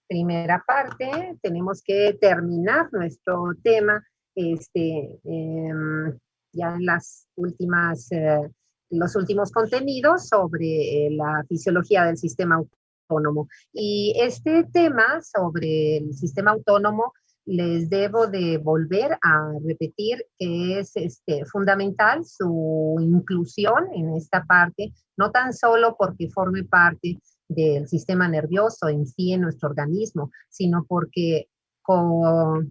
primera parte, tenemos que terminar nuestro tema, ya en las últimas, los últimos contenidos sobre la fisiología del sistema autónomo. Y este tema sobre el sistema autónomo les debo de volver a repetir que es fundamental su inclusión en esta parte, no tan solo porque forme parte del sistema nervioso en sí en nuestro organismo, sino porque por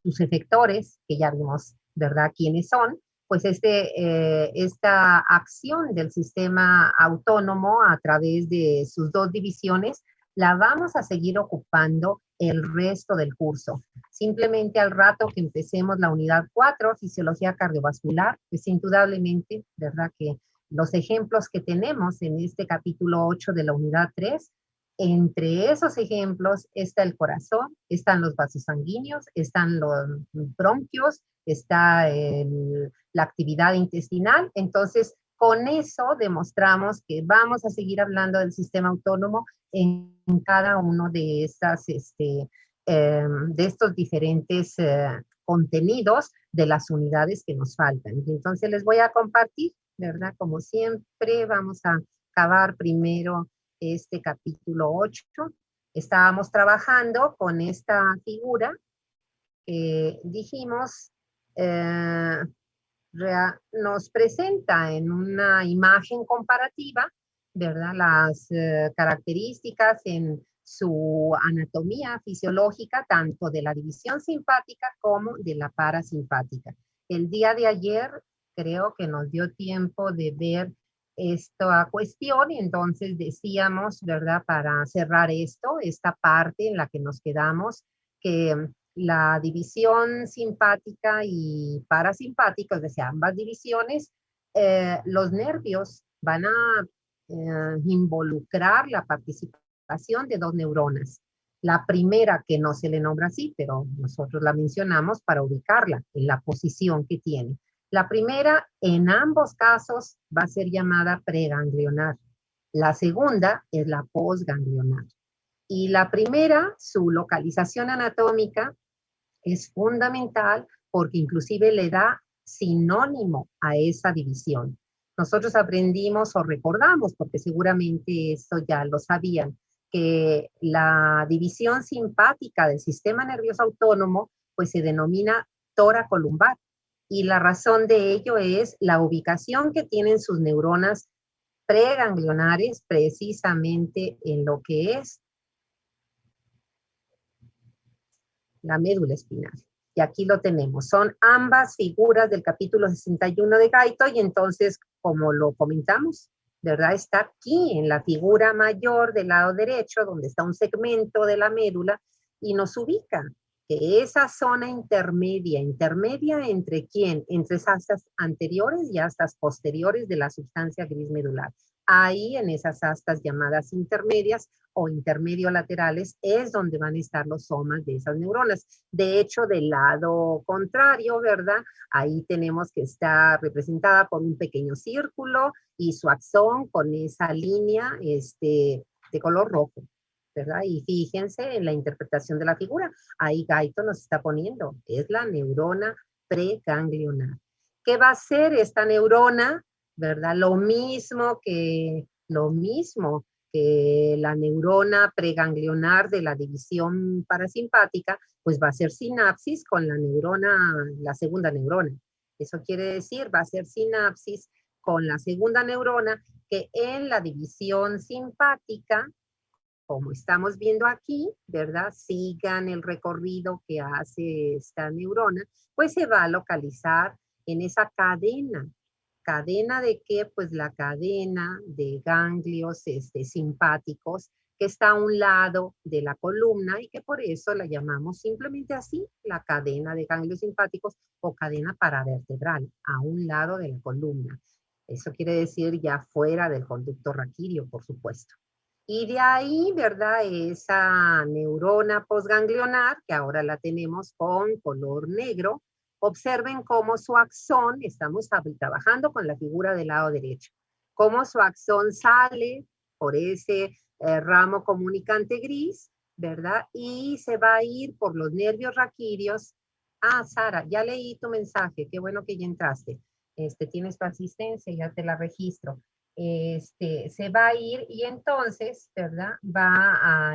sus efectores, que ya vimos, ¿verdad?, quiénes son, pues esta acción del sistema autónomo a través de sus dos divisiones la vamos a seguir ocupando el resto del curso. Simplemente al rato que empecemos la unidad 4, fisiología cardiovascular, pues indudablemente, ¿verdad?, que los ejemplos que tenemos en este capítulo 8 de la unidad 3, entre esos ejemplos está el corazón, están los vasos sanguíneos, están los bronquios, está la actividad intestinal. Entonces, con eso demostramos que vamos a seguir hablando del sistema autónomo en cada uno de estos diferentes contenidos de las unidades que nos faltan. Entonces les voy a compartir, ¿verdad? Como siempre, vamos a acabar primero este capítulo 8. Estábamos trabajando con esta figura que dijimos, nos presenta en una imagen comparativa, ¿verdad?, las características en su anatomía fisiológica, tanto de la división simpática como de la parasimpática. El día de ayer creo que nos dio tiempo de ver esta cuestión, y entonces decíamos, ¿verdad?, para cerrar esta parte en la que nos quedamos, que la división simpática y parasimpática, es decir, ambas divisiones, los nervios van a involucrar la participación de dos neuronas. La primera, que no se le nombra así, pero nosotros la mencionamos para ubicarla en la posición que tiene. La primera, en ambos casos, va a ser llamada preganglionar. La segunda es la posganglionar. Y la primera, su localización anatómica, es fundamental porque inclusive le da sinónimo a esa división. Nosotros aprendimos o recordamos, porque seguramente esto ya lo sabían, que la división simpática del sistema nervioso autónomo pues se denomina toracolumbar, y la razón de ello es la ubicación que tienen sus neuronas preganglionares precisamente en lo que es la médula espinal. Y aquí lo tenemos. Son ambas figuras del capítulo 61 de Gaito, y entonces, como lo comentamos, ¿verdad?, está aquí en la figura mayor del lado derecho, donde está un segmento de la médula, y nos ubica que esa zona intermedia entre quién, entre esas astas anteriores y astas posteriores de la sustancia gris medular. Ahí en esas astas llamadas intermedias o intermedio-laterales es donde van a estar los somas de esas neuronas. De hecho, del lado contrario, ¿verdad?, ahí tenemos que está representada por un pequeño círculo y su axón con esa línea de color rojo, ¿verdad? Y fíjense en la interpretación de la figura. Ahí Gaito nos está poniendo, es la neurona preganglionar. ¿Qué va a hacer esta neurona? ¿Verdad? Lo mismo que la neurona preganglionar de la división parasimpática, pues va a hacer sinapsis con la segunda neurona. Eso quiere decir, va a hacer sinapsis con la segunda neurona, que en la división simpática, como estamos viendo aquí, ¿verdad?, sigan el recorrido que hace esta neurona, pues se va a localizar en esa cadena. ¿Cadena de qué? Pues la cadena de ganglios simpáticos que está a un lado de la columna, y que por eso la llamamos simplemente así, la cadena de ganglios simpáticos o cadena paravertebral, a un lado de la columna. Eso quiere decir ya fuera del conducto raquídeo, por supuesto. Y de ahí, ¿verdad?, esa neurona posganglionar, que ahora la tenemos con color negro. Observen cómo su axón, estamos trabajando con la figura del lado derecho, cómo su axón sale por ese ramo comunicante gris, ¿verdad? Y se va a ir por los nervios raquídeos. Ah, Sara, ya leí tu mensaje, qué bueno que ya entraste. Tienes tu asistencia, ya te la registro. Se va a ir y entonces, ¿verdad? Va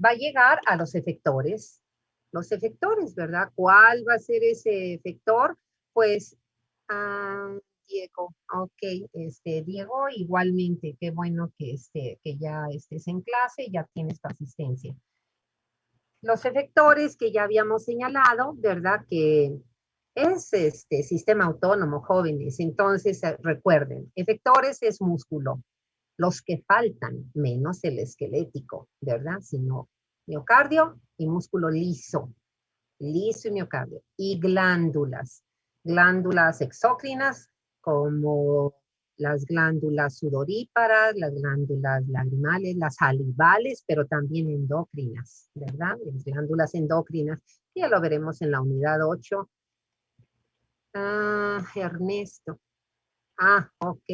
a llegar a los efectores. Los efectores, ¿verdad? ¿Cuál va a ser ese efector? Pues, Diego, ok, Diego, igualmente, qué bueno que ya estés en clase, ya tienes tu asistencia. Los efectores que ya habíamos señalado, ¿verdad? Que es este sistema autónomo, jóvenes. Entonces, recuerden, efectores es músculo. Los que faltan, menos el esquelético, ¿verdad? Sino miocardio y músculo liso. Liso y miocardio. Y glándulas. Glándulas exócrinas como las glándulas sudoríparas, las glándulas lagrimales, las salivales, pero también endocrinas, ¿verdad? Las glándulas endocrinas, que ya lo veremos en la unidad 8. Ernesto. Ok,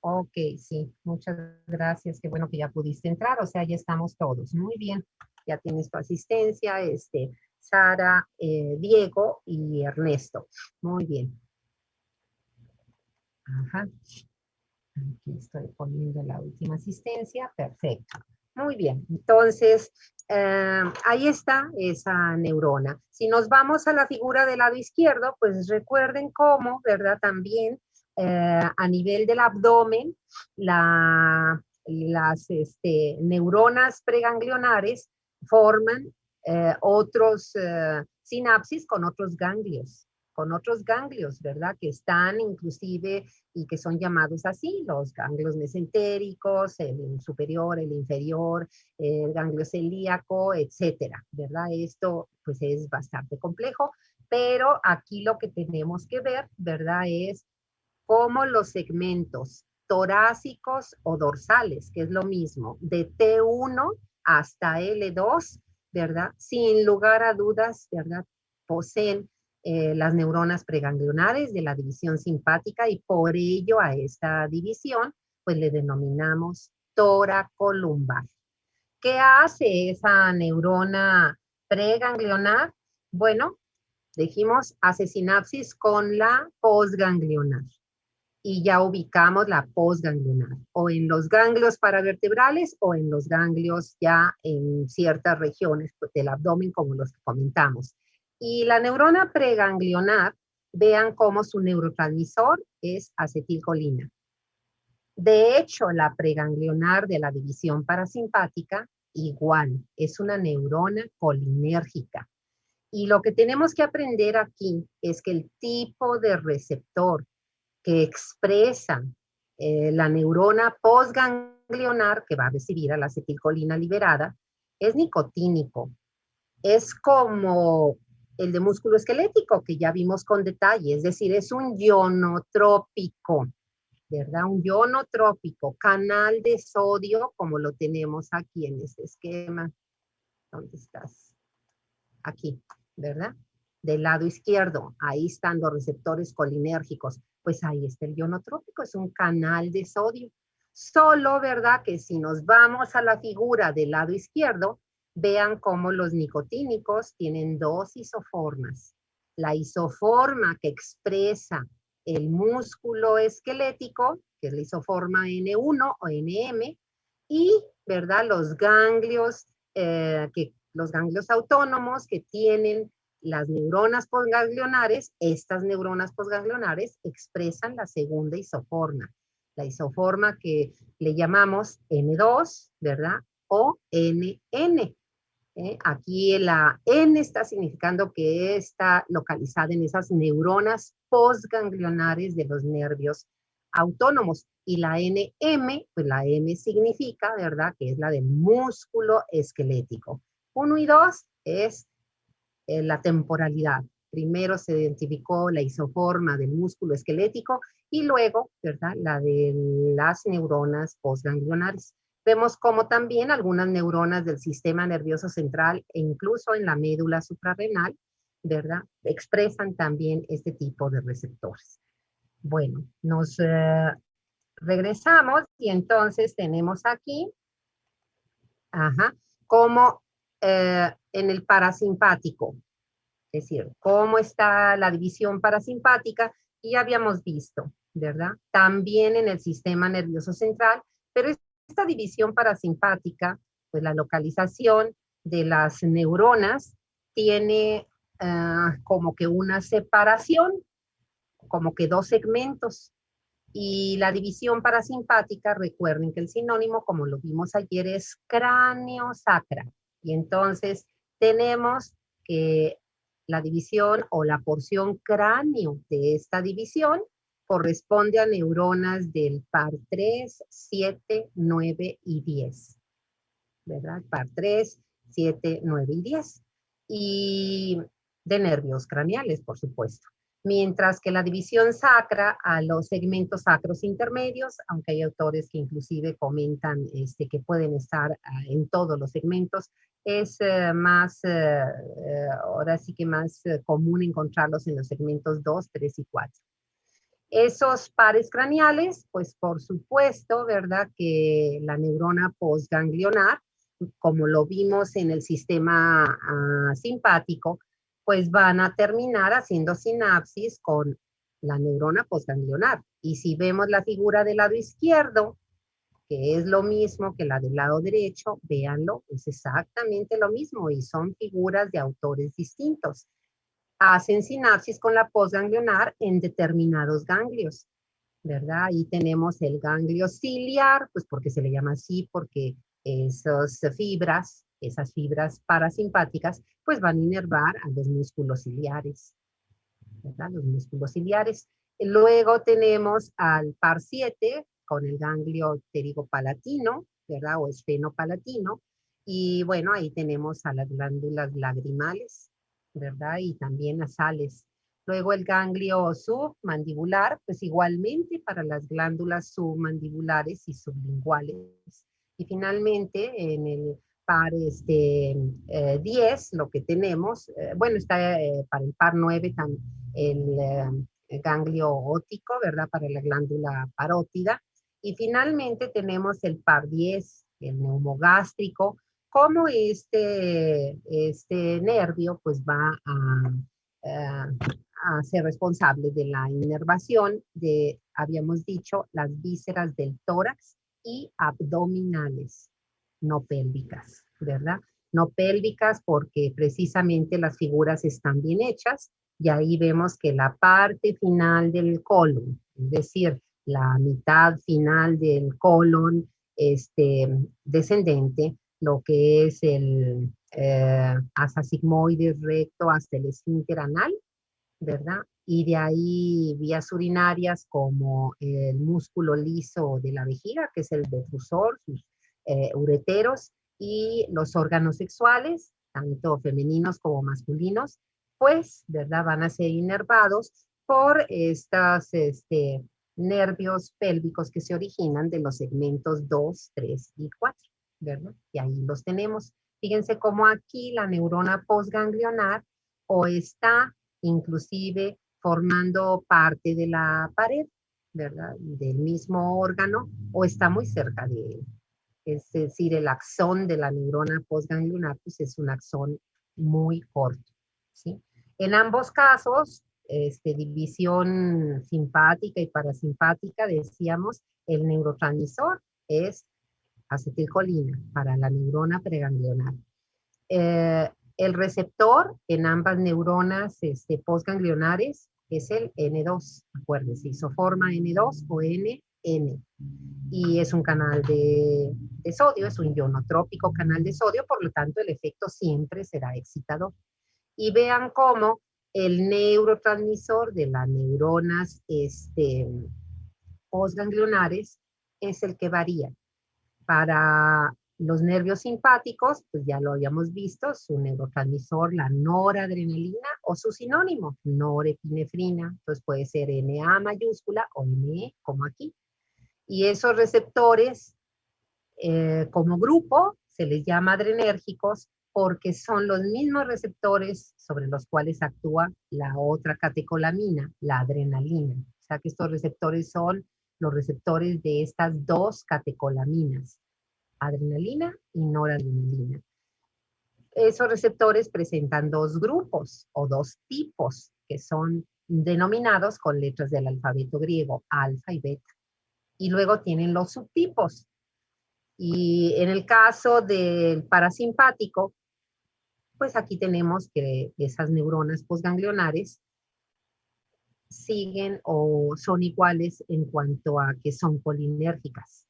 ok, sí, muchas gracias, qué bueno que ya pudiste entrar, o sea, ya estamos todos, muy bien, ya tienes tu asistencia, Sara, Diego y Ernesto, muy bien. Ajá, aquí estoy poniendo la última asistencia, perfecto. Muy bien, entonces, ahí está esa neurona. Si nos vamos a la figura del lado izquierdo, pues recuerden cómo, ¿verdad? También a nivel del abdomen, las neuronas preganglionares forman otros sinapsis con otros ganglios, ¿verdad? Que están inclusive y que son llamados así, los ganglios mesentéricos, el superior, el inferior, el ganglio celíaco, etcétera, ¿verdad? Esto pues es bastante complejo, pero aquí lo que tenemos que ver, ¿verdad? Es cómo los segmentos torácicos o dorsales, que es lo mismo, de T1 hasta L2, ¿verdad? Sin lugar a dudas, ¿verdad? Poseen las neuronas preganglionares de la división simpática y por ello a esta división pues le denominamos toracolumbar. ¿Qué hace esa neurona preganglionar? Bueno, dijimos hace sinapsis con la postganglionar y ya ubicamos la postganglionar o en los ganglios paravertebrales o en los ganglios ya en ciertas regiones del abdomen como los que comentamos. Y la neurona preganglionar, vean cómo su neurotransmisor es acetilcolina. De hecho, la preganglionar de la división parasimpática igual, es una neurona colinérgica. Y lo que tenemos que aprender aquí es que el tipo de receptor que expresa la neurona postganglionar que va a recibir a la acetilcolina liberada es nicotínico. Es como el de músculo esquelético que ya vimos con detalle, es decir, es un ionotrópico, ¿verdad? Un ionotrópico, canal de sodio como lo tenemos aquí en este esquema. ¿Dónde estás? Aquí, ¿verdad? Del lado izquierdo, ahí están los receptores colinérgicos. Pues ahí está el ionotrópico, es un canal de sodio. Solo, ¿verdad? Que si nos vamos a la figura del lado izquierdo, vean cómo los nicotínicos tienen dos isoformas. La isoforma que expresa el músculo esquelético, que es la isoforma N1 o NM, y, ¿verdad? Los ganglios autónomos que tienen las neuronas postganglionares, estas neuronas postganglionares expresan la segunda isoforma, la isoforma que le llamamos N2, ¿verdad? O NN. Aquí la N está significando que está localizada en esas neuronas postganglionares de los nervios autónomos. Y la NM, pues la M significa, ¿verdad? Que es la del músculo esquelético. 1 y 2 es la temporalidad. Primero se identificó la isoforma del músculo esquelético y luego, ¿verdad? La de las neuronas postganglionares. Vemos como también algunas neuronas del sistema nervioso central e incluso en la médula suprarrenal, ¿verdad? Expresan también este tipo de receptores. Bueno, regresamos y entonces tenemos aquí, como en el parasimpático, es decir, cómo está la división parasimpática, y ya habíamos visto, ¿verdad? También en el sistema nervioso central, pero esta división parasimpática, pues la localización de las neuronas tiene como que una separación, como que dos segmentos. Y la división parasimpática, recuerden que el sinónimo, como lo vimos ayer, es cráneo sacra. Y entonces tenemos que la división o la porción cráneo de esta división corresponde a neuronas del par 3, 7, 9 y 10. ¿Verdad? Par 3, 7, 9 y 10. Y de nervios craneales, por supuesto. Mientras que la división sacra a los segmentos sacros intermedios, aunque hay autores que inclusive comentan que pueden estar en todos los segmentos, es más, ahora sí que más común encontrarlos en los segmentos 2, 3 y 4. Esos pares craneales, pues por supuesto, ¿verdad? Que la neurona postganglionar, como lo vimos en el sistema simpático, pues van a terminar haciendo sinapsis con la neurona postganglionar. Y si vemos la figura del lado izquierdo, que es lo mismo que la del lado derecho, véanlo, es exactamente lo mismo y son figuras de autores distintos. Hacen sinapsis con la postganglionar en determinados ganglios, ¿verdad? Ahí tenemos el ganglio ciliar, pues porque se le llama así, porque esas fibras parasimpáticas, pues van a inervar a los músculos ciliares, ¿verdad? Los músculos ciliares. Luego tenemos al par 7 con el ganglio pterigopalatino, ¿verdad? O esfenopalatino. Y bueno, ahí tenemos a las glándulas lagrimales, ¿verdad? Y también nasales. Luego el ganglio submandibular, pues igualmente para las glándulas submandibulares y sublinguales. Y finalmente en el par 10, lo que tenemos, bueno, está para el par 9 también el ganglio óptico, ¿verdad? Para la glándula parótida. Y finalmente tenemos el par 10, el neumogástrico, como este nervio pues va a ser responsable de la inervación de, habíamos dicho, las vísceras del tórax y abdominales, no pélvicas, ¿verdad? No pélvicas porque precisamente las figuras están bien hechas y ahí vemos que la parte final del colon, es decir, la mitad final del colon descendente, lo que es el hasta sigmoides recto hasta el esfínter anal, ¿verdad? Y de ahí vías urinarias como el músculo liso de la vejiga, que es el detrusor, sus ureteros, y los órganos sexuales, tanto femeninos como masculinos, pues, ¿verdad? Van a ser inervados por estos nervios pélvicos que se originan de los segmentos 2, 3 y 4, ¿verdad? Y ahí los tenemos. Fíjense cómo aquí la neurona postganglionar o está inclusive formando parte de la pared, ¿verdad? Del mismo órgano o está muy cerca de él. Es decir, el axón de la neurona postganglionar pues es un axón muy corto, ¿sí? En ambos casos, división simpática y parasimpática, decíamos, el neurotransmisor es acetilcolina para la neurona preganglionar. Eh, el receptor en ambas neuronas postganglionares es el N2, acuérdense, isoforma N2 o NN. Y es un canal de sodio, es un ionotrópico canal de sodio, por lo tanto el efecto siempre será excitador. Y vean cómo el neurotransmisor de las neuronas postganglionares es el que varía. Para los nervios simpáticos, pues ya lo habíamos visto, su neurotransmisor, la noradrenalina, o su sinónimo, norepinefrina. Entonces puede ser NA mayúscula o NE, como aquí. Y esos receptores, como grupo, se les llama adrenérgicos porque son los mismos receptores sobre los cuales actúa la otra catecolamina, la adrenalina. O sea que estos receptores son los receptores de estas dos catecolaminas, adrenalina y noradrenalina. Esos receptores presentan dos grupos o dos tipos que son denominados con letras del alfabeto griego, alfa y beta. Y luego tienen los subtipos. Y en el caso del parasimpático, pues aquí tenemos que esas neuronas postganglionares siguen o son iguales en cuanto a que son colinérgicas.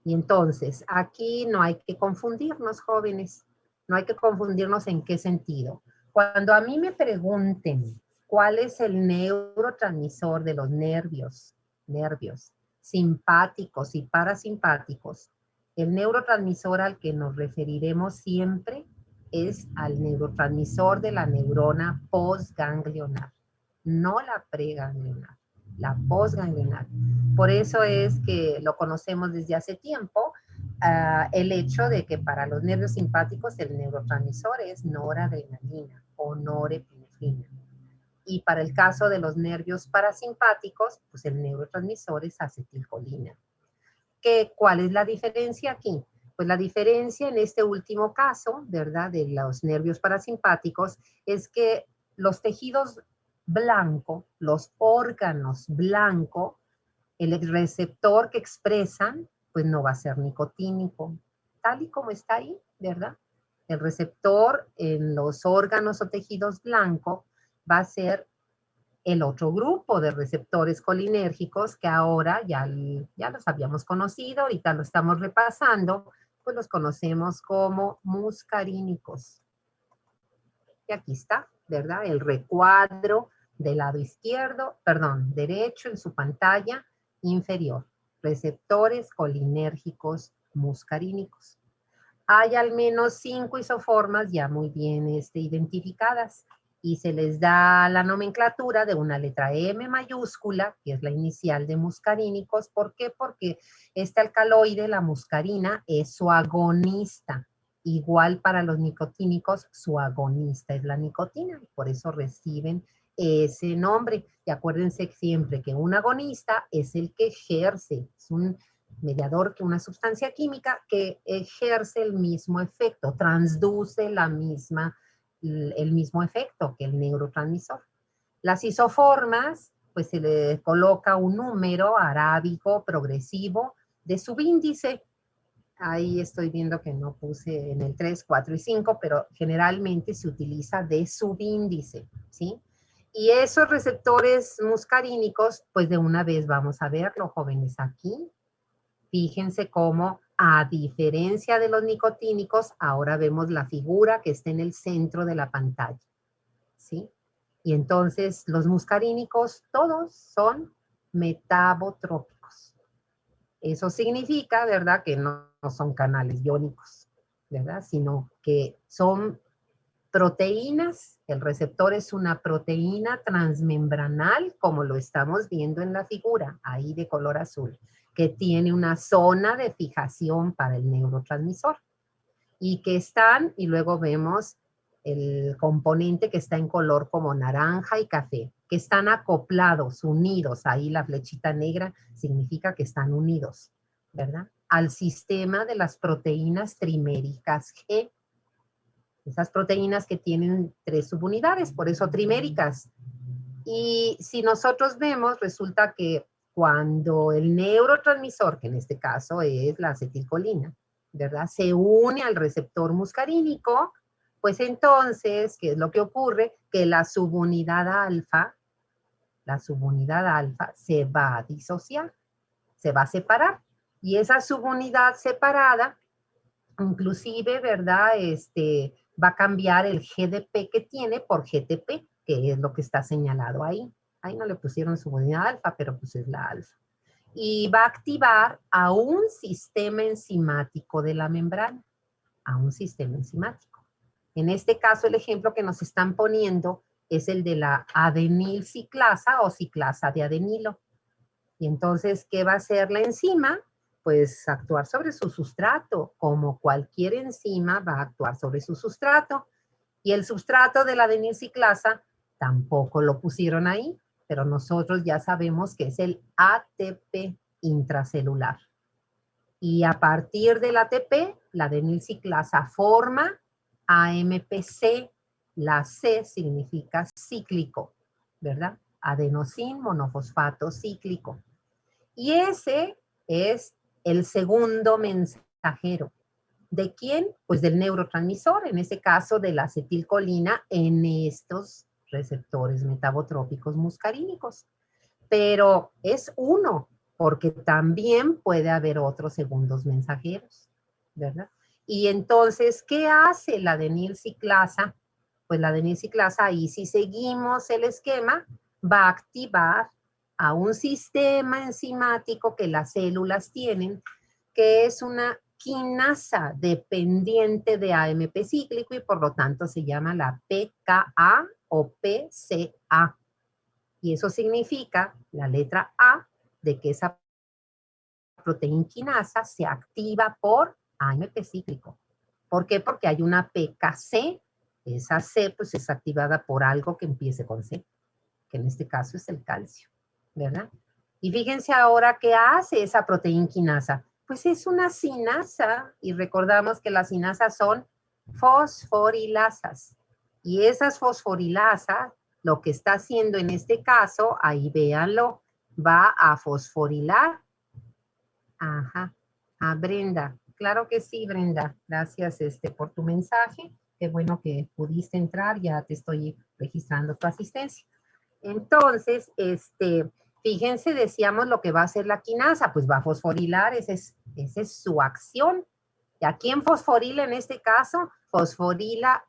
Y entonces, aquí no hay que confundirnos, jóvenes. No hay que confundirnos en qué sentido. Cuando a mí me pregunten cuál es el neurotransmisor de los nervios simpáticos y parasimpáticos, el neurotransmisor al que nos referiremos siempre es al neurotransmisor de la neurona postganglionar, no la preganglionar, la postganglionar. Por eso es que lo conocemos desde hace tiempo, el hecho de que para los nervios simpáticos el neurotransmisor es noradrenalina o norepinefrina. Y para el caso de los nervios parasimpáticos, pues el neurotransmisor es acetilcolina. ¿Cuál es la diferencia aquí? Pues la diferencia en este último caso, ¿verdad? De los nervios parasimpáticos, es que los tejidos blanco, los órganos blanco, el receptor que expresan, pues no va a ser nicotínico, tal y como está ahí, ¿verdad? El receptor en los órganos o tejidos blanco va a ser el otro grupo de receptores colinérgicos que ahora ya los habíamos conocido, ahorita lo estamos repasando, pues los conocemos como muscarínicos. Y aquí está, ¿verdad? El recuadro del lado izquierdo, perdón, derecho en su pantalla inferior. Receptores colinérgicos muscarínicos. Hay al menos 5 isoformas ya muy bien identificadas y se les da la nomenclatura de una letra M mayúscula, que es la inicial de muscarínicos. ¿Por qué? Porque este alcaloide, la muscarina, es su agonista. Igual para los nicotínicos, su agonista es la nicotina, por eso reciben ese nombre. Y acuérdense siempre que un agonista es el que ejerce, es un mediador, que una sustancia química que ejerce el mismo efecto, transduce el mismo efecto que el neurotransmisor. Las isoformas, pues se le coloca un número arábigo progresivo de subíndice. Ahí estoy viendo que no puse en el 3, 4 y 5, pero generalmente se utiliza de subíndice, ¿sí? Y esos receptores muscarínicos, pues de una vez vamos a verlo, jóvenes, aquí. Fíjense cómo, a diferencia de los nicotínicos, ahora vemos la figura que está en el centro de la pantalla, ¿sí? Y entonces los muscarínicos todos son metabotrópicos. Eso significa, ¿verdad?, que no son canales iónicos, ¿verdad?, sino que son proteínas. El receptor es una proteína transmembranal, como lo estamos viendo en la figura, ahí de color azul, que tiene una zona de fijación para el neurotransmisor. Y que están, y luego vemos el componente que está en color como naranja y café, que están acoplados, unidos. Ahí la flechita negra significa que están unidos, ¿verdad?, al sistema de las proteínas triméricas G. Esas proteínas que tienen 3 subunidades, por eso triméricas. Y si nosotros vemos, resulta que cuando el neurotransmisor, que en este caso es la acetilcolina, ¿verdad?, se une al receptor muscarínico, pues entonces, ¿qué es lo que ocurre? Que la subunidad alfa se va a disociar, se va a separar. Y esa subunidad separada, inclusive, ¿verdad?, va a cambiar el GDP que tiene por GTP, que es lo que está señalado ahí. Ahí no le pusieron subunidad alfa, pero pues es la alfa. Y va a activar a un sistema enzimático de la membrana, a un sistema enzimático. En este caso, el ejemplo que nos están poniendo es el de la adenil ciclasa o ciclasa de adenilo. Y entonces, ¿qué va a hacer la enzima? Pues actuar sobre su sustrato, como cualquier enzima va a actuar sobre su sustrato. Y el sustrato de la adenilciclasa tampoco lo pusieron ahí, pero nosotros ya sabemos que es el ATP. intracelular. Y a partir del ATP, la adenilciclasa forma AMPC. La C significa cíclico, ¿verdad? Adenosín monofosfato cíclico. Y ese es el segundo mensajero. ¿De quién? Pues del neurotransmisor, en este caso de la acetilcolina en estos receptores metabotrópicos muscarínicos. Pero es uno, porque también puede haber otros segundos mensajeros, ¿verdad? Y entonces, ¿qué hace la adenilciclasa? Pues la adenilciclasa, ahí si seguimos el esquema, va a activar a un sistema enzimático que las células tienen, que es una quinasa dependiente de AMP cíclico y por lo tanto se llama la PKA o PCA. Y eso significa la letra A de que esa proteína quinasa se activa por AMP cíclico. ¿Por qué? Porque hay una PKC. Esa C pues es activada por algo que empiece con C, que en este caso es el calcio, ¿verdad? Y fíjense ahora qué hace esa proteína quinasa. Pues es una cinasa y recordamos que las cinasas son fosforilasas. Y esas fosforilasas, lo que está haciendo en este caso, ahí véanlo, va a fosforilar. Ajá, a Brenda. Claro que sí, Brenda. Gracias por tu mensaje. Qué bueno que pudiste entrar, ya te estoy registrando tu asistencia. Entonces, fíjense, decíamos lo que va a hacer la quinasa, pues va a fosforilar, esa es su acción. ¿Y a quién fosforila en este caso? Fosforila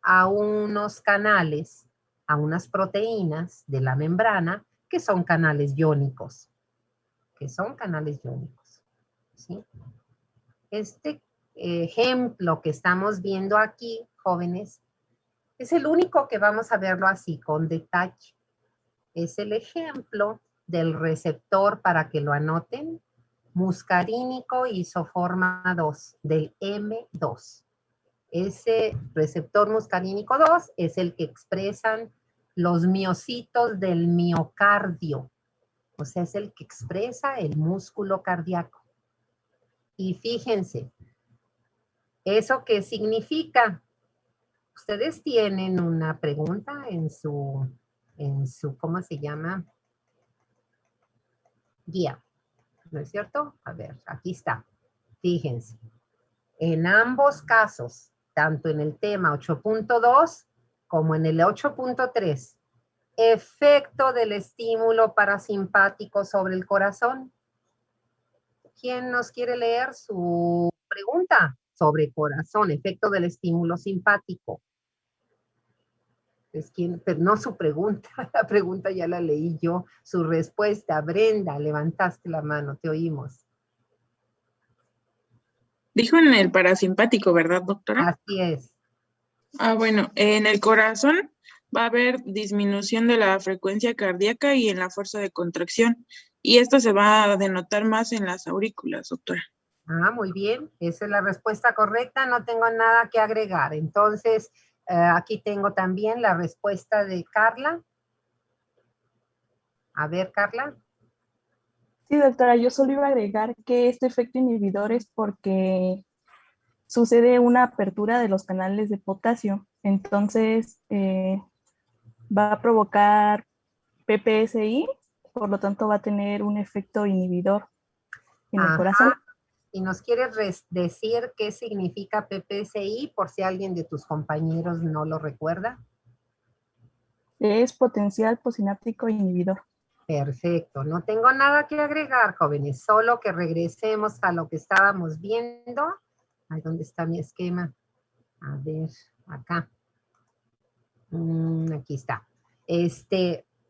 a unos canales, a unas proteínas de la membrana, que son canales iónicos, ¿sí? Este ejemplo que estamos viendo aquí, jóvenes, es el único que vamos a verlo así, con detalle. Es el ejemplo del receptor, para que lo anoten, muscarínico isoforma 2, del M2. Ese receptor muscarínico 2 es el que expresan los miocitos del miocardio. O sea, es el que expresa el músculo cardíaco. Y fíjense, ¿eso qué significa? Ustedes tienen una pregunta en su, ¿cómo se llama? Guía, ¿no es cierto? A ver, aquí está. Fíjense, en ambos casos, tanto en el tema 8.2 como en el 8.3, efecto del estímulo parasimpático sobre el corazón. ¿Quién nos quiere leer su pregunta sobre corazón, efecto del estímulo simpático? Es quien, pero no su pregunta, la pregunta ya la leí yo, su respuesta. Brenda, levantaste la mano, te oímos. Dijo en el parasimpático, ¿verdad, doctora? Así es. Ah, bueno, en el corazón va a haber disminución de la frecuencia cardíaca y en la fuerza de contracción. Y esto se va a denotar más en las aurículas, doctora. Ah, muy bien. Esa es la respuesta correcta. No tengo nada que agregar. Entonces, aquí tengo también la respuesta de Carla. A ver, Carla. Sí, doctora, yo solo iba a agregar que este efecto inhibidor es porque sucede una apertura de los canales de potasio. Entonces, va a provocar PPSI, por lo tanto va a tener un efecto inhibidor en el corazón. ¿Y nos quieres decir qué significa PPSI por si alguien de tus compañeros no lo recuerda? Es potencial posináptico inhibidor. Perfecto, no tengo nada que agregar, jóvenes, solo que regresemos a lo que estábamos viendo. Ay, ¿dónde está mi esquema? A ver, acá. Aquí está.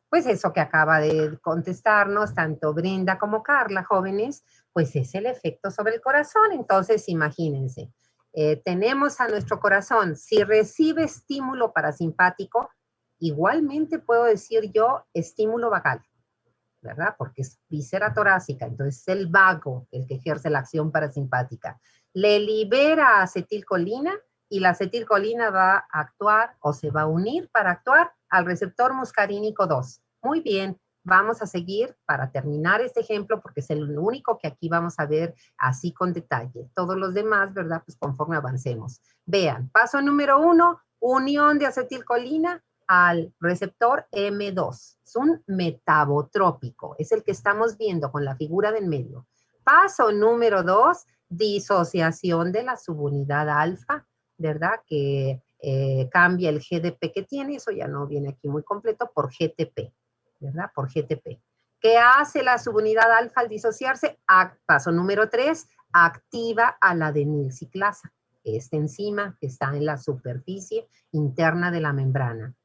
Pues eso que acaba de contestarnos tanto Brenda como Carla, jóvenes, pues es el efecto sobre el corazón. Entonces, imagínense, tenemos a nuestro corazón, si recibe estímulo parasimpático, igualmente puedo decir yo estímulo vagal, ¿verdad? Porque es víscera torácica, entonces es el vago el que ejerce la acción parasimpática. Le libera acetilcolina y la acetilcolina va a actuar o se va a unir para actuar al receptor muscarínico 2. Muy bien, Vamos a seguir para terminar este ejemplo, porque es el único que aquí vamos a ver así con detalle. Todos los demás, ¿verdad? Pues conforme avancemos. Vean, paso número 1, unión de acetilcolina al receptor M2. Es un metabotrópico, es el que estamos viendo con la figura del medio. Paso número 2, disociación de la subunidad alfa, ¿verdad? Que cambia el GDP que tiene, eso ya no viene aquí muy completo, por GTP, ¿verdad? Por GTP. ¿Qué hace la subunidad alfa al disociarse? Paso número 3, activa a la adenilciclasa, esta enzima que está en la superficie interna de la membrana.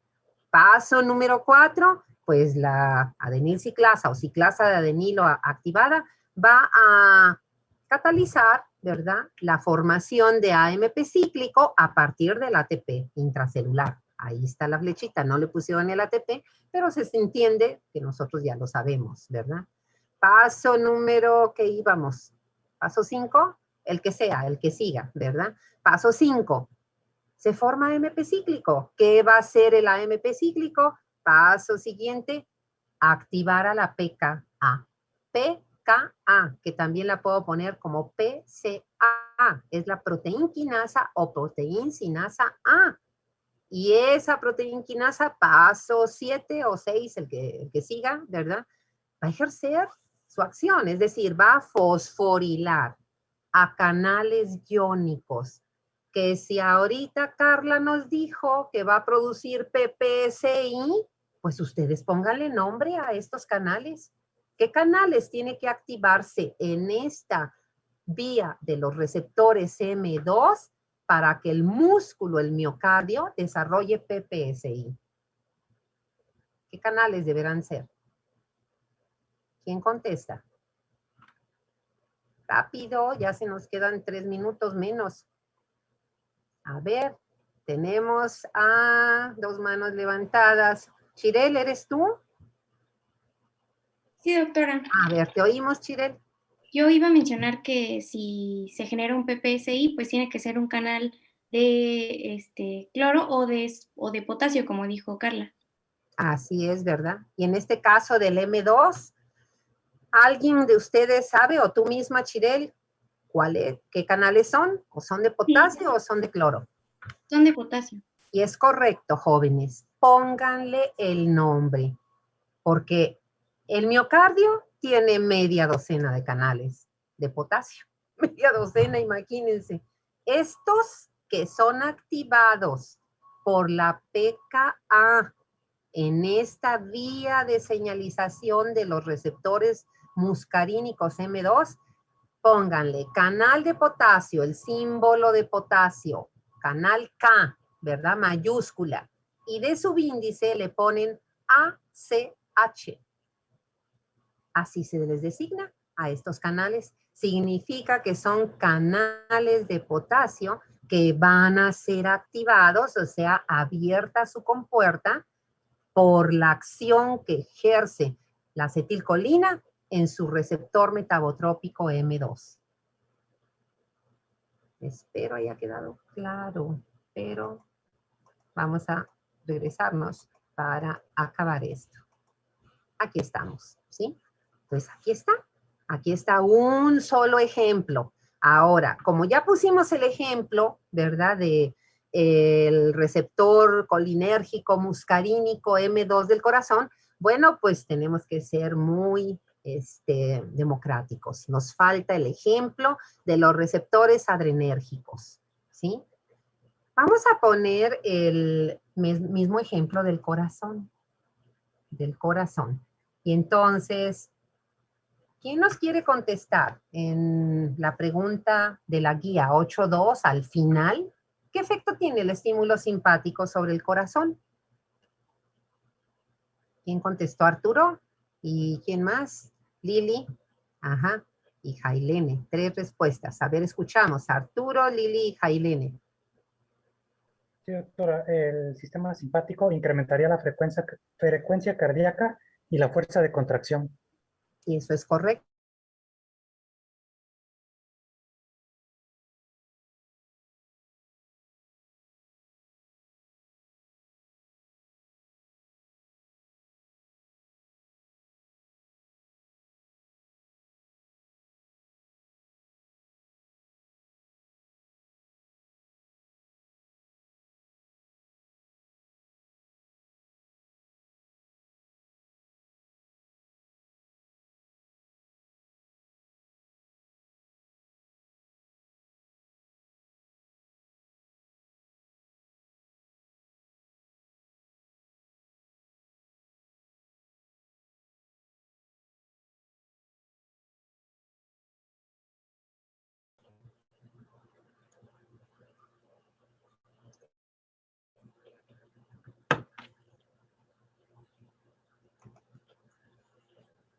Paso número 4, pues la adenilciclasa o ciclasa de adenilo activada va a catalizar, ¿verdad?, la formación de AMP cíclico a partir del ATP intracelular. Ahí está la flechita, no le pusieron el ATP, pero se entiende que nosotros ya lo sabemos, ¿verdad? Paso número, ¿qué íbamos? Paso 5, el que sea, el que siga, ¿verdad? Paso 5, se forma AMP cíclico. ¿Qué va a hacer el AMP cíclico? Paso siguiente, activar a la PKA. PKA, que también la puedo poner como PCA, es la proteinquinasa o proteincinasa A. Y esa proteinquinasa, paso 7 o 6, el que siga, ¿verdad? Va a ejercer su acción, es decir, va a fosforilar a canales iónicos, que si ahorita Carla nos dijo que va a producir PPSI, pues ustedes pónganle nombre a estos canales. ¿Qué canales tiene que activarse en esta vía de los receptores M2 para que el músculo, el miocardio, desarrolle PPSI? ¿Qué canales deberán ser? ¿Quién contesta? Rápido, ya se nos quedan 3 minutos menos. A ver, tenemos a 2 manos levantadas. Chirel, ¿eres tú? Sí, doctora. A ver, te oímos, Chirel. Yo iba a mencionar que si se genera un PPSI, pues tiene que ser un canal de cloro o de potasio, como dijo Carla. Así es, ¿verdad? Y en este caso del M2, ¿alguien de ustedes sabe, o tú misma, Chirel, qué canales son? ¿O son de potasio o son de cloro? Son de potasio. Y es correcto, jóvenes. Pónganle el nombre, porque el miocardio tiene media docena de canales de potasio. Media docena, imagínense. Estos que son activados por la PKA en esta vía de señalización de los receptores muscarínicos M2, pónganle canal de potasio, el símbolo de potasio, canal K, ¿verdad? Mayúscula. Y de subíndice le ponen ACH. Así se les designa a estos canales. Significa que son canales de potasio que van a ser activados, o sea, abierta su compuerta por la acción que ejerce la acetilcolina en su receptor metabotrópico M2. Espero haya quedado claro, pero vamos a regresarnos para acabar esto. Aquí estamos, ¿sí? Pues aquí está un solo ejemplo. Ahora, como ya pusimos el ejemplo, ¿verdad? De el receptor colinérgico muscarínico M2 del corazón, bueno, pues tenemos que ser muy democráticos. Nos falta el ejemplo de los receptores adrenérgicos, ¿sí? Vamos a poner el mismo ejemplo del corazón. Y entonces, ¿quién nos quiere contestar en la pregunta de la guía 8.2 al final? ¿Qué efecto tiene el estímulo simpático sobre el corazón? ¿Quién contestó? Arturo. ¿Y quién más? Lili. Ajá. Y Jailene. 3 respuestas. A ver, escuchamos. Arturo, Lili y Jailene. Sí, doctora, el sistema simpático incrementaría la frecuencia cardíaca y la fuerza de contracción. Y eso es correcto.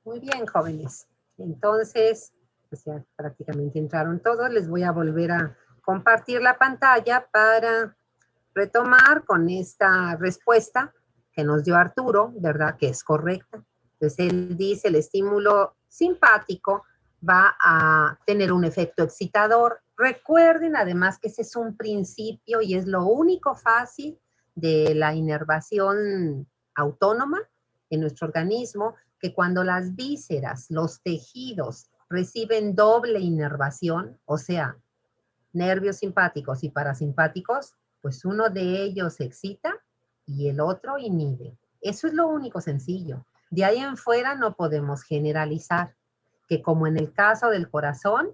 Muy bien, jóvenes. Entonces, pues ya prácticamente entraron todos. Les voy a volver a compartir la pantalla para retomar con esta respuesta que nos dio Arturo, ¿verdad? Que es correcta. Entonces, él dice, el estímulo simpático va a tener un efecto excitador. Recuerden, además, que ese es un principio y es lo único fácil de la inervación autónoma en nuestro organismo, que cuando las vísceras, los tejidos, reciben doble inervación, o sea, nervios simpáticos y parasimpáticos, pues uno de ellos excita y el otro inhibe. Eso es lo único sencillo. De ahí en fuera no podemos generalizar, que como en el caso del corazón,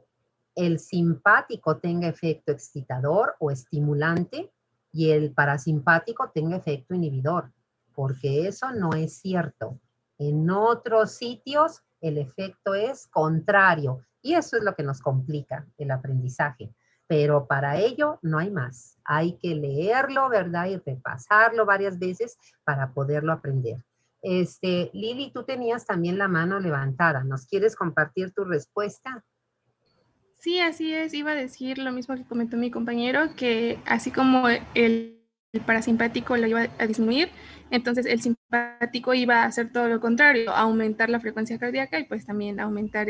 el simpático tenga efecto excitador o estimulante y el parasimpático tenga efecto inhibidor, porque eso no es cierto. En otros sitios el efecto es contrario y eso es lo que nos complica el aprendizaje. Pero para ello no hay más. Hay que leerlo, ¿verdad? Y repasarlo varias veces para poderlo aprender. Lili, tú tenías también la mano levantada. ¿Nos quieres compartir tu respuesta? Sí, así es. Iba a decir lo mismo que comentó mi compañero, que así como el parasimpático lo iba a disminuir, entonces el simpático iba a hacer todo lo contrario, aumentar la frecuencia cardíaca y pues también aumentar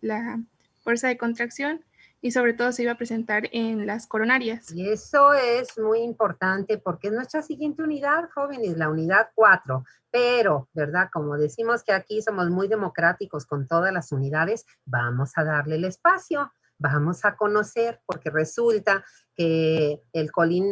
la fuerza de contracción y sobre todo se iba a presentar en las coronarias. Y eso es muy importante porque es nuestra siguiente unidad, jóvenes, la unidad 4. Pero, ¿verdad? Como decimos que aquí somos muy democráticos con todas las unidades, vamos a darle el espacio, vamos a conocer, porque resulta que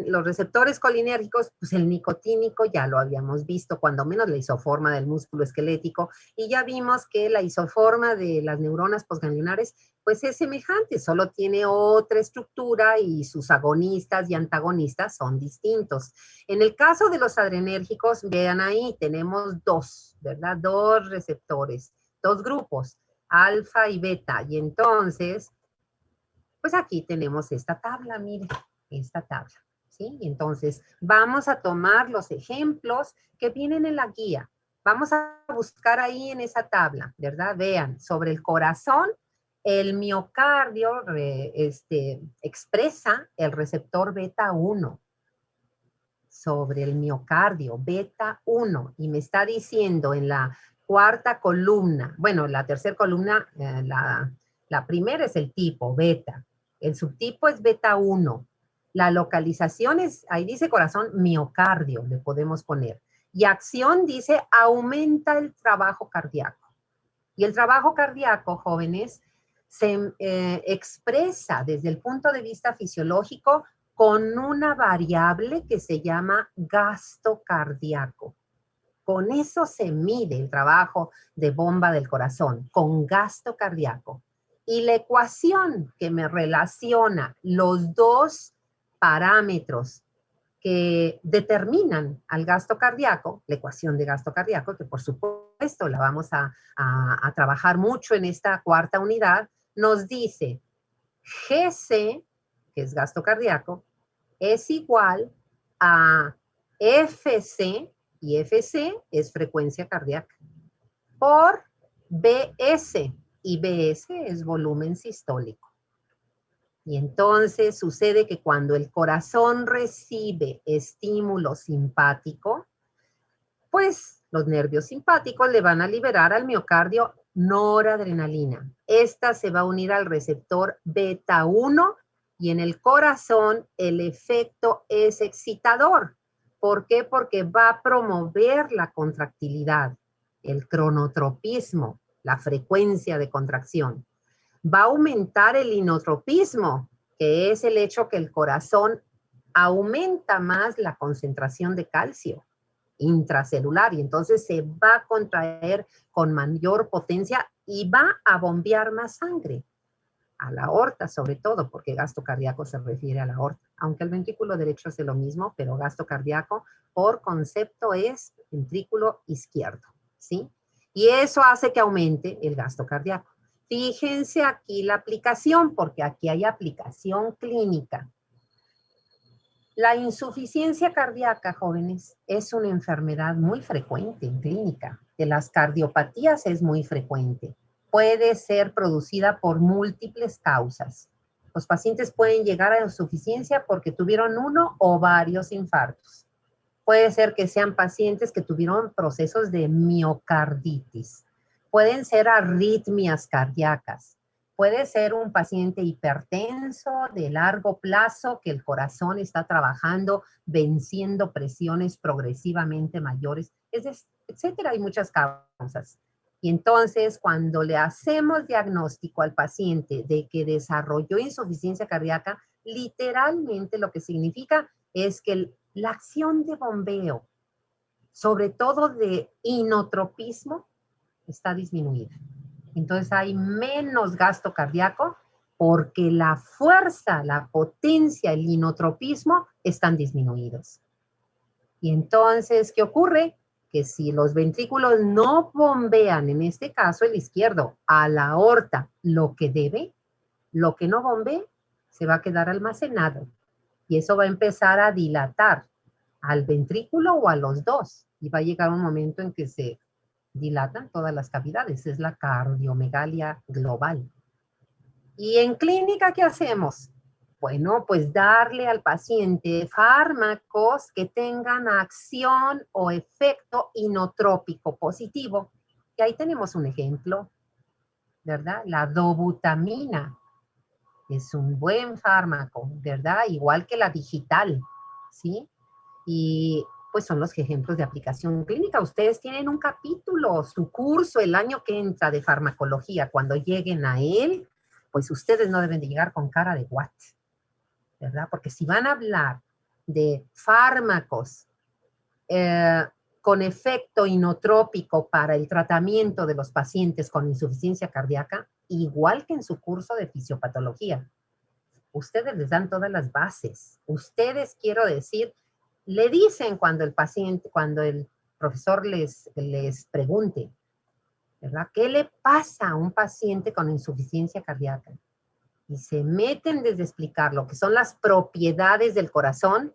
los receptores colinérgicos, pues el nicotínico ya lo habíamos visto, cuando menos la isoforma del músculo esquelético, y ya vimos que la isoforma de las neuronas postganglionares pues es semejante, solo tiene otra estructura y sus agonistas y antagonistas son distintos. En el caso de los adrenérgicos, vean ahí, tenemos dos, ¿verdad? Dos receptores, dos grupos, alfa y beta. Y entonces, pues aquí tenemos esta tabla, miren, esta tabla, ¿sí? Y entonces, vamos a tomar los ejemplos que vienen en la guía. Vamos a buscar ahí en esa tabla, ¿verdad? Vean, sobre el corazón, el miocardio expresa el receptor beta 1 sobre el miocardio, beta 1, y me está diciendo en la cuarta columna, bueno, la tercera columna, la primera es el tipo, beta, el subtipo es beta 1, la localización es, ahí dice corazón, miocardio, le podemos poner, y acción dice aumenta el trabajo cardíaco. Y el trabajo cardíaco, jóvenes, se expresa desde el punto de vista fisiológico con una variable que se llama gasto cardíaco. Con eso se mide el trabajo de bomba del corazón, con gasto cardíaco. Y la ecuación que me relaciona los dos parámetros que determinan al gasto cardíaco, la ecuación de gasto cardíaco, que por supuesto la vamos a trabajar mucho en esta cuarta unidad, nos dice GC, que es gasto cardíaco, es igual a FC, y FC es frecuencia cardíaca, por BS, y BS es volumen sistólico. Y entonces sucede que cuando el corazón recibe estímulo simpático, pues los nervios simpáticos le van a liberar al miocardio noradrenalina. Esta se va a unir al receptor beta 1 y en el corazón el efecto es excitador. ¿Por qué? Porque va a promover la contractilidad, el cronotropismo, la frecuencia de contracción. Va a aumentar el inotropismo, que es el hecho que el corazón aumenta más la concentración de calcio intracelular y entonces se va a contraer con mayor potencia y va a bombear más sangre a la aorta, sobre todo, porque gasto cardíaco se refiere a la aorta, aunque el ventrículo derecho hace lo mismo, pero gasto cardíaco por concepto es ventrículo izquierdo, ¿sí? Y eso hace que aumente el gasto cardíaco. Fíjense aquí la aplicación, porque aquí hay aplicación clínica. La insuficiencia cardíaca, jóvenes, es una enfermedad muy frecuente en clínica. De las cardiopatías es muy frecuente. Puede ser producida por múltiples causas. Los pacientes pueden llegar a insuficiencia porque tuvieron uno o varios infartos. Puede ser que sean pacientes que tuvieron procesos de miocarditis. Pueden ser arritmias cardíacas. Puede ser un paciente hipertenso de largo plazo que el corazón está trabajando, venciendo presiones progresivamente mayores, etcétera. Hay muchas causas. Y entonces, cuando le hacemos diagnóstico al paciente de que desarrolló insuficiencia cardíaca, literalmente lo que significa es que la acción de bombeo, sobre todo de inotropismo, está disminuida. Entonces hay menos gasto cardíaco porque la fuerza, la potencia, el inotropismo están disminuidos. Y entonces, ¿qué ocurre? Que si los ventrículos no bombean, en este caso el izquierdo, a la aorta lo que debe, lo que no bombee se va a quedar almacenado. Y eso va a empezar a dilatar al ventrículo o a los dos. Y va a llegar un momento en que se dilatan todas las cavidades. Es la cardiomegalia global. ¿Y en clínica qué hacemos? Bueno, pues darle al paciente fármacos que tengan acción o efecto inotrópico positivo. Y ahí tenemos un ejemplo, ¿verdad? La dobutamina es un buen fármaco, ¿verdad? Igual que la digital, ¿sí? Y pues son los ejemplos de aplicación clínica. Ustedes tienen un capítulo, su curso el año que entra de farmacología. Cuando lleguen a él, pues ustedes no deben de llegar con cara de what, ¿verdad? Porque si van a hablar de fármacos con efecto inotrópico para el tratamiento de los pacientes con insuficiencia cardíaca, igual que en su curso de fisiopatología, ustedes les dan todas las bases. Ustedes, quiero decir, le dicen cuando el paciente, cuando el profesor les pregunte, ¿verdad? ¿Qué le pasa a un paciente con insuficiencia cardíaca? Y se meten desde explicar lo que son las propiedades del corazón,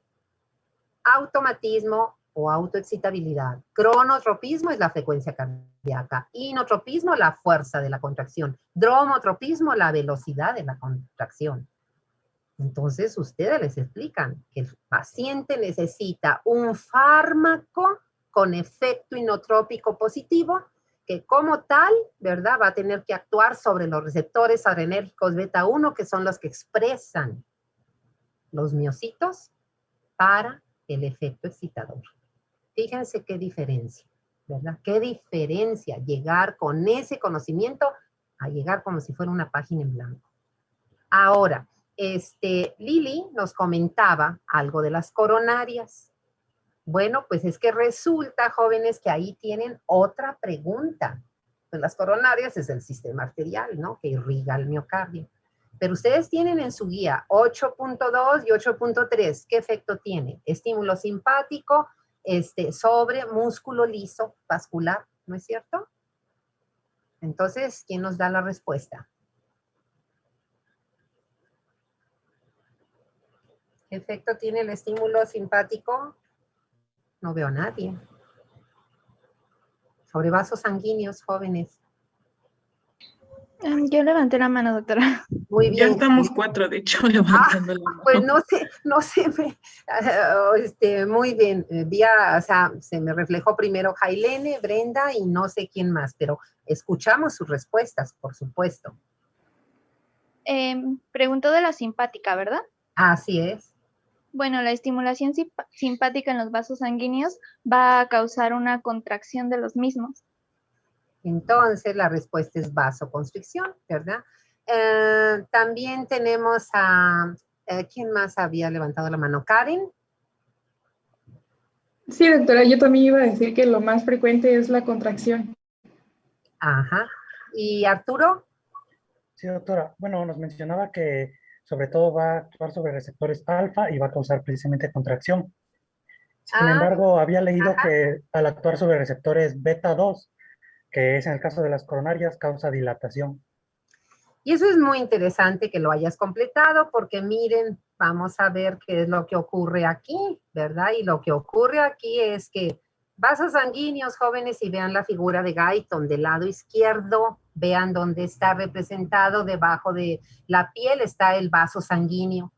automatismo o autoexcitabilidad. Cronotropismo es la frecuencia cardíaca. Inotropismo, la fuerza de la contracción. Dromotropismo, la velocidad de la contracción. Entonces, ustedes les explican que el paciente necesita un fármaco con efecto inotrópico positivo que como tal, ¿verdad? Va a tener que actuar sobre los receptores adrenérgicos beta 1, que son los que expresan los miocitos para el efecto excitador. Fíjense qué diferencia, ¿verdad? Qué diferencia llegar con ese conocimiento a llegar como si fuera una página en blanco. Ahora, Lili nos comentaba algo de las coronarias. Bueno, pues es que resulta, jóvenes, que ahí tienen otra pregunta. Pues las coronarias es el sistema arterial, ¿no? Que irriga el miocardio. Pero ustedes tienen en su guía 8.2 y 8.3. ¿Qué efecto tiene? Estímulo simpático sobre músculo liso vascular, ¿no es cierto? Entonces, ¿quién nos da la respuesta? ¿Qué efecto tiene el estímulo simpático? No veo a nadie. Sobre vasos sanguíneos, jóvenes. Yo levanté la mano, doctora. Muy bien. Ya estamos 4, de hecho, levantando la mano. Pues no sé, muy bien. O sea, se me reflejó primero Jailene, Brenda y no sé quién más, pero escuchamos sus respuestas, por supuesto. Preguntó de la simpática, ¿verdad? Así es. Bueno, la estimulación simpática en los vasos sanguíneos va a causar una contracción de los mismos. Entonces, la respuesta es vasoconstricción, ¿verdad? También tenemos a... ¿quién más había levantado la mano? ¿Karen? Sí, doctora, yo también iba a decir que lo más frecuente es la contracción. Ajá. ¿Y Arturo? Sí, doctora. Bueno, nos mencionaba que sobre todo va a actuar sobre receptores alfa y va a causar precisamente contracción. Sin embargo, había leído que al actuar sobre receptores beta 2, que es en el caso de las coronarias, causa dilatación. Y eso es muy interesante que lo hayas completado porque miren, vamos a ver qué es lo que ocurre aquí, ¿verdad? Y lo que ocurre aquí es que vasos sanguíneos, jóvenes, y vean la figura de Guyton del lado izquierdo, vean dónde está representado, debajo de la piel está el vaso sanguíneo.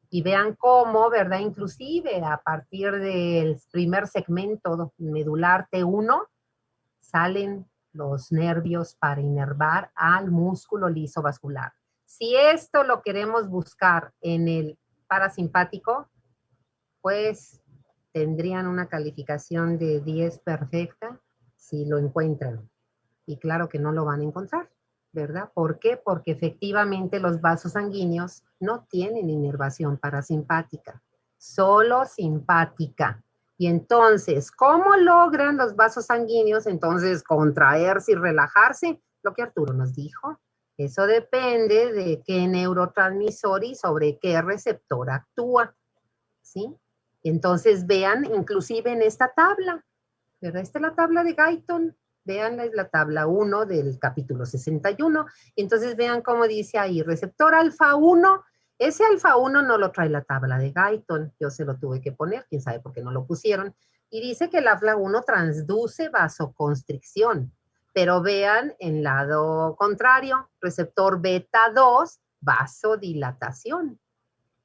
Y vean cómo, ¿verdad? Inclusive a partir del primer segmento medular T1, salen los nervios para inervar al músculo liso vascular. Si esto lo queremos buscar en el parasimpático, pues tendrían una calificación de 10 perfecta si lo encuentran. Y claro que no lo van a encontrar, ¿verdad? ¿Por qué? Porque efectivamente los vasos sanguíneos no tienen inervación parasimpática, solo simpática. Y entonces, ¿cómo logran los vasos sanguíneos entonces contraerse y relajarse? Lo que Arturo nos dijo. Eso depende de qué neurotransmisor y sobre qué receptor actúa, ¿sí? Entonces vean, inclusive en esta tabla, ¿verdad? Esta es la tabla de Guyton. Vean, es la tabla 1 del capítulo 61. Entonces vean cómo dice ahí, receptor alfa 1. Ese alfa 1 no lo trae la tabla de Guyton. Yo se lo tuve que poner, quién sabe por qué no lo pusieron. Y dice que el alfa 1 transduce vasoconstricción. Pero vean, en lado contrario, receptor beta 2, vasodilatación.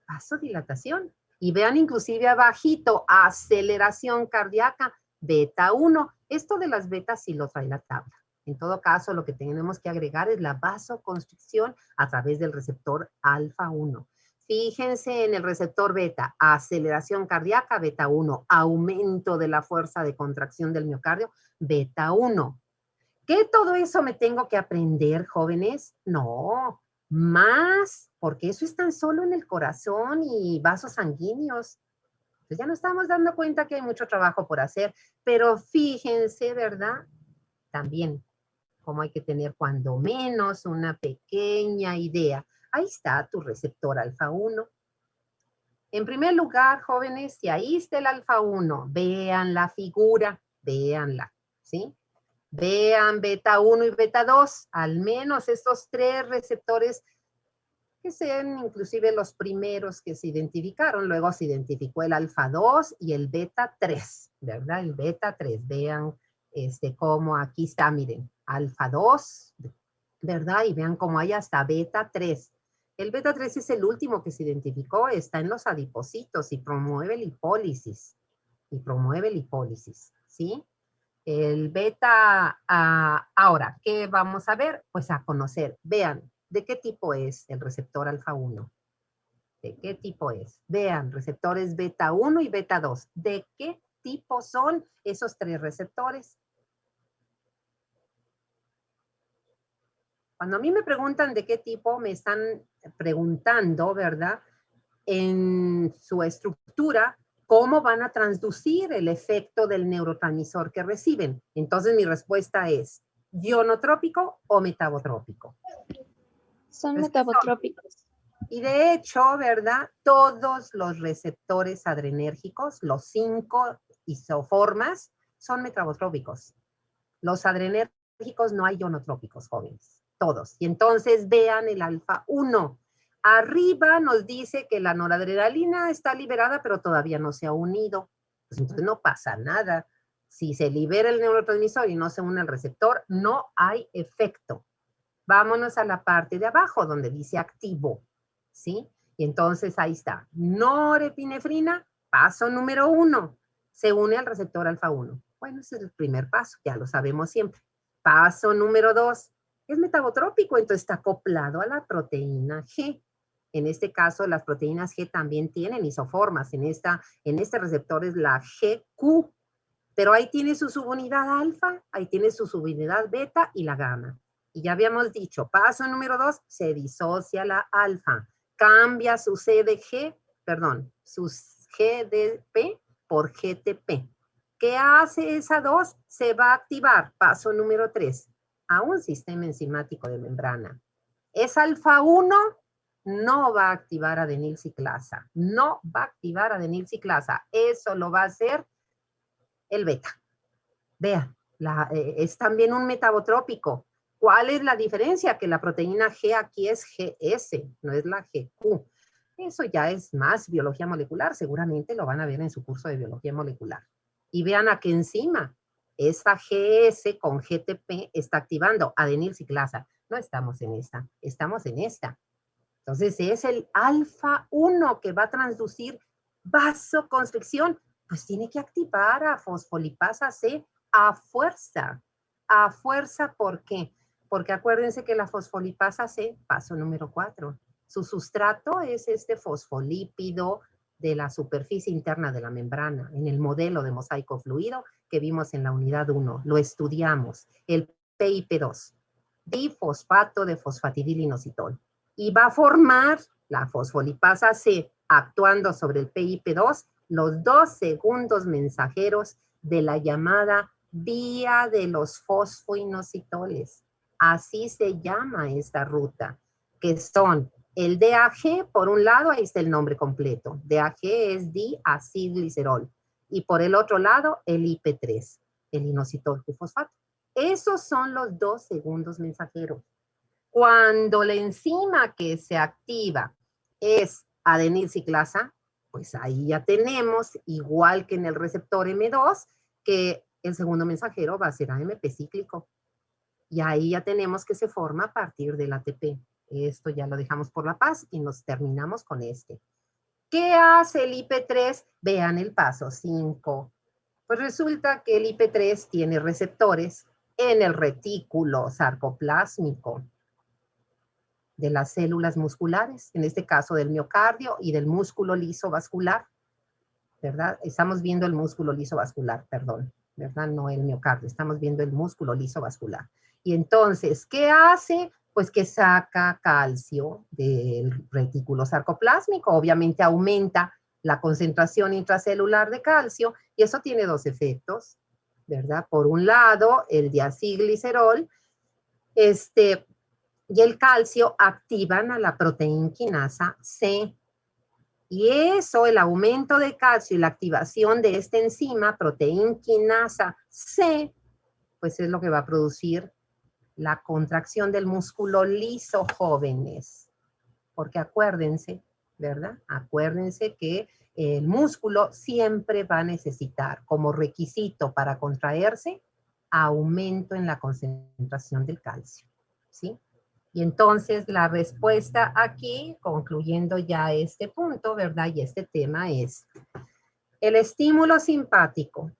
Vasodilatación. Y vean inclusive abajito, aceleración cardíaca, beta 1. Esto de las betas sí lo trae la tabla. En todo caso, lo que tenemos que agregar es la vasoconstricción a través del receptor alfa 1. Fíjense en el receptor beta, aceleración cardíaca, beta 1, aumento de la fuerza de contracción del miocardio, beta 1. ¿Qué todo eso me tengo que aprender, jóvenes? No, más, porque eso es tan solo en el corazón y vasos sanguíneos. Pues ya nos estamos dando cuenta que hay mucho trabajo por hacer, pero fíjense, ¿verdad? También cómo hay que tener cuando menos una pequeña idea. Ahí está tu receptor alfa 1. En primer lugar, jóvenes, si ahí está el alfa 1, vean la figura, véanla, ¿sí? Vean beta 1 y beta 2, al menos estos 3 receptores que sean inclusive los primeros que se identificaron. Luego se identificó el alfa 2 y el beta 3, ¿verdad? El beta 3, vean cómo aquí está, miren, alfa 2, ¿verdad? Y vean cómo hay hasta beta 3. El beta 3 es el último que se identificó, está en los adipocitos y promueve lipólisis. ¿Sí? El beta, ahora, ¿qué vamos a ver? Pues a conocer. Vean, ¿de qué tipo es el receptor alfa 1? ¿De qué tipo es? Vean, receptores beta 1 y beta 2. ¿De qué tipo son esos 3 receptores? Cuando a mí me preguntan de qué tipo, me están preguntando, ¿verdad? En su estructura, ¿cómo van a transducir el efecto del neurotransmisor que reciben? Entonces mi respuesta es, ¿ionotrópico o metabotrópico? Son metabotrópicos. Y de hecho, ¿verdad? Todos los receptores adrenérgicos, los 5 isoformas, son metabotrópicos. Los adrenérgicos no hay ionotrópicos, jóvenes. Todos. Y entonces vean el alfa 1. Arriba nos dice que la noradrenalina está liberada, pero todavía no se ha unido. Pues entonces no pasa nada. Si se libera el neurotransmisor y no se une al receptor, no hay efecto. Vámonos a la parte de abajo donde dice activo, ¿sí? Y entonces ahí está. Norepinefrina, paso número 1. Se une al receptor alfa 1. Bueno, ese es el primer paso, ya lo sabemos siempre. Paso número 2. Es metabotrópico, entonces está acoplado a la proteína G. En este caso, las proteínas G también tienen isoformas. En este receptor es la GQ. Pero ahí tiene su subunidad alfa, ahí tiene su subunidad beta y la gamma. Y ya habíamos dicho, paso número 2, se disocia la alfa. Cambia su su GDP por GTP. ¿Qué hace esa 2? Se va a activar, paso número 3, a un sistema enzimático de membrana. Esa alfa 1 no va a activar adenilciclasa. No va a activar adenilciclasa. Eso lo va a hacer el beta. Vean, es también un metabotrópico. ¿Cuál es la diferencia? Que la proteína G aquí es GS, no es la GQ. Eso ya es más biología molecular, seguramente lo van a ver en su curso de biología molecular. Y vean a qué enzima esta GS con GTP está activando adenilciclasa. No estamos en esta, estamos en esta. Entonces es el alfa 1 que va a transducir vasoconstricción. Pues tiene que activar a fosfolipasa C a fuerza. A fuerza, ¿por qué? Porque acuérdense que la fosfolipasa C, paso número 4, su sustrato es este fosfolípido de la superficie interna de la membrana, en el modelo de mosaico fluido que vimos en la unidad 1. Lo estudiamos, el PIP2, difosfato de fosfatidilinositol. Y va a formar la fosfolipasa C, actuando sobre el PIP2, los 2 segundos mensajeros de la llamada vía de los fosfoinositoles. Así se llama esta ruta, que son el DAG, por un lado, ahí está el nombre completo. DAG es diacilglicerol. Y por el otro lado, el IP3, el inositol fosfato. Esos son los 2 segundos mensajeros. Cuando la enzima que se activa es adenilciclasa, pues ahí ya tenemos, igual que en el receptor M2, que el segundo mensajero va a ser AMP cíclico. Y ahí ya tenemos que se forma a partir del ATP. Esto ya lo dejamos por la paz y nos terminamos con este. ¿Qué hace el IP3? Vean el paso 5. Pues resulta que el IP3 tiene receptores en el retículo sarcoplásmico de las células musculares, en este caso del miocardio y del músculo liso vascular, ¿verdad? Estamos viendo el músculo liso vascular, perdón, ¿verdad? No el miocardio, estamos viendo el músculo liso vascular. Y entonces, ¿qué hace? Pues que saca calcio del retículo sarcoplásmico, obviamente aumenta la concentración intracelular de calcio, y eso tiene 2 efectos, ¿verdad? Por un lado, el diacilglicerol, y el calcio activan a la proteinquinasa C. Y eso, el aumento de calcio y la activación de esta enzima, proteinquinasa C, pues es lo que va a producir la contracción del músculo liso, jóvenes. Porque acuérdense, ¿verdad? Acuérdense que el músculo siempre va a necesitar como requisito para contraerse aumento en la concentración del calcio, ¿sí? Y entonces la respuesta aquí, concluyendo ya este punto, ¿verdad? Y este tema es, el estímulo simpático,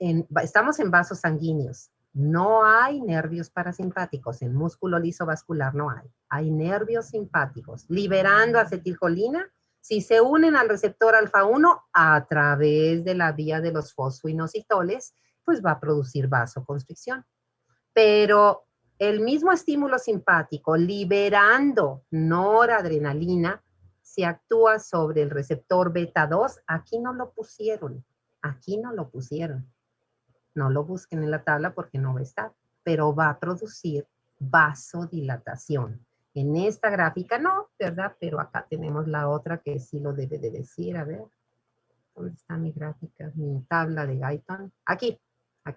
estamos en vasos sanguíneos, no hay nervios parasimpáticos, en músculo liso vascular no hay. Hay nervios simpáticos, liberando acetilcolina, si se unen al receptor alfa 1 a través de la vía de los fosfoinositoles, pues va a producir vasoconstricción. Pero el mismo estímulo simpático, liberando noradrenalina, se actúa sobre el receptor beta 2. Aquí no lo pusieron. Aquí no lo pusieron. No lo busquen en la tabla porque no va a estar. Pero va a producir vasodilatación. En esta gráfica no, ¿verdad? Pero acá tenemos la otra que sí lo debe de decir. A ver, ¿dónde está mi gráfica? Mi tabla de Guyton. Aquí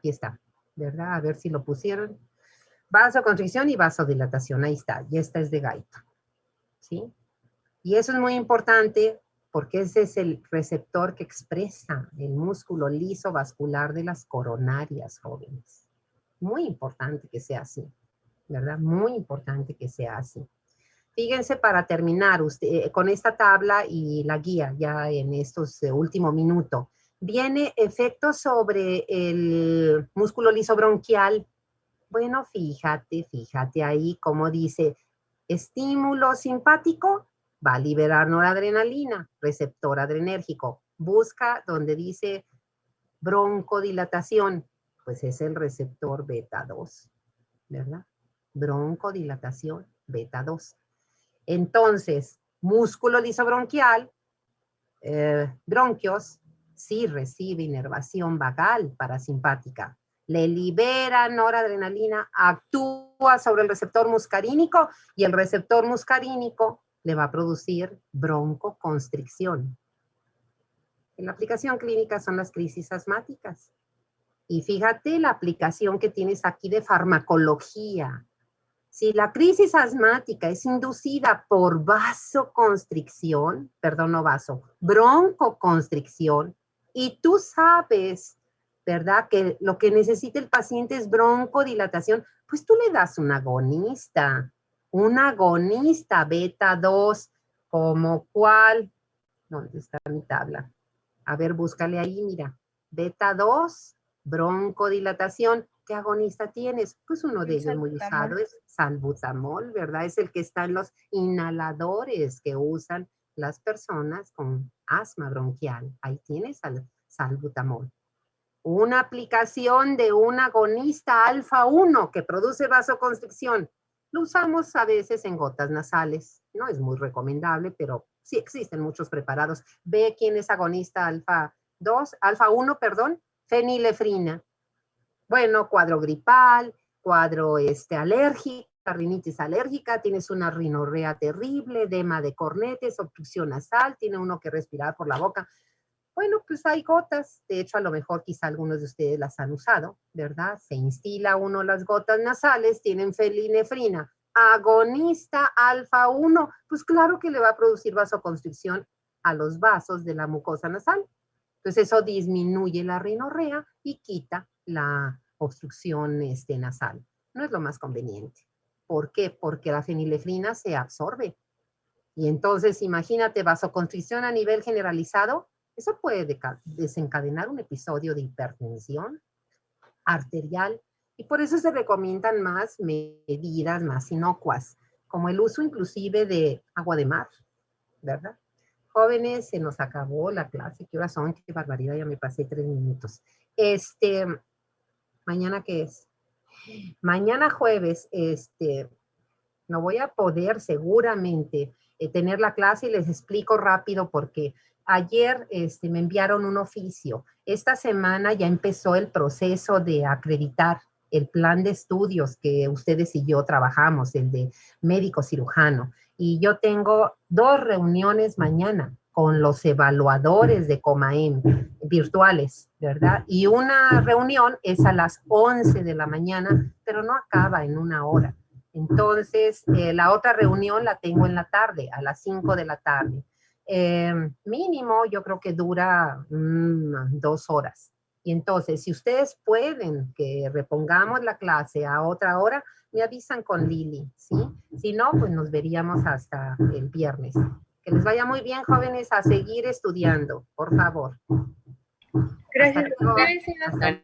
está, ¿verdad? A ver si lo pusieron. Vasoconstricción y vasodilatación, ahí está, y esta es de Guyton, ¿sí? Y eso es muy importante porque ese es el receptor que expresa el músculo liso vascular de las coronarias, jóvenes. Muy importante que sea así, ¿verdad? Muy importante que sea así. Fíjense, para terminar con esta tabla y la guía ya en estos últimos minutos, viene efecto sobre el músculo liso bronquial. Bueno, fíjate ahí como dice, estímulo simpático va a liberar noradrenalina, receptor adrenérgico. Busca donde dice broncodilatación, pues es el receptor beta 2, ¿verdad? Broncodilatación beta 2. Entonces, músculo lisobronquial, bronquios, sí recibe inervación vagal parasimpática. Le libera noradrenalina, actúa sobre el receptor muscarínico y el receptor muscarínico le va a producir broncoconstricción. En la aplicación clínica son las crisis asmáticas. Y fíjate la aplicación que tienes aquí de farmacología. Si la crisis asmática es inducida por vasoconstricción, perdón, no vaso, broncoconstricción, y tú sabes, ¿verdad?, que lo que necesita el paciente es broncodilatación, pues tú le das un agonista beta 2, como cuál, ¿dónde está mi tabla? A ver, búscale ahí, mira, beta 2, broncodilatación. ¿Qué agonista tienes? Pues uno de ellos muy usado es salbutamol, ¿verdad? Es el que está en los inhaladores que usan las personas con asma bronquial. Ahí tienes salbutamol. Una aplicación de un agonista alfa 1 que produce vasoconstricción. Lo usamos a veces en gotas nasales. No es muy recomendable, pero sí existen muchos preparados. Ve quién es agonista alfa 1, fenilefrina. Bueno, cuadro gripal, cuadro alérgico, rinitis alérgica, tienes una rinorrea terrible, edema de cornetes, obstrucción nasal, tiene uno que respirar por la boca. Bueno, pues hay gotas, de hecho a lo mejor quizá algunos de ustedes las han usado, ¿verdad? Se instila uno las gotas nasales, tienen fenilefrina, agonista alfa 1, pues claro que le va a producir vasoconstricción a los vasos de la mucosa nasal. Entonces eso disminuye la rinorrea y quita la obstrucción nasal. No es lo más conveniente. ¿Por qué? Porque la fenilefrina se absorbe. Y entonces imagínate vasoconstricción a nivel generalizado, eso puede desencadenar un episodio de hipertensión arterial. Y por eso se recomiendan más medidas más inocuas, como el uso inclusive de agua de mar, ¿verdad? Jóvenes, se nos acabó la clase. ¿Qué horas son? Qué barbaridad, ya me pasé 3 minutos. ¿Mañana qué es? Mañana jueves, no voy a poder seguramente tener la clase y les explico rápido porque ayer me enviaron un oficio. Esta semana ya empezó el proceso de acreditar el plan de estudios que ustedes y yo trabajamos, el de médico cirujano. Y yo tengo 2 reuniones mañana con los evaluadores de Comaem virtuales, ¿verdad? Y una reunión es a las 11 de la mañana, pero no acaba en 1 hora. Entonces, la otra reunión la tengo en la tarde, a las 5 de la tarde. Mínimo, yo creo que dura 2 horas. Y entonces, si ustedes pueden que repongamos la clase a otra hora, me avisan con Lili, ¿sí? Si no, pues nos veríamos hasta el viernes. Que les vaya muy bien, jóvenes, a seguir estudiando, por favor. Gracias. Hasta luego. Hasta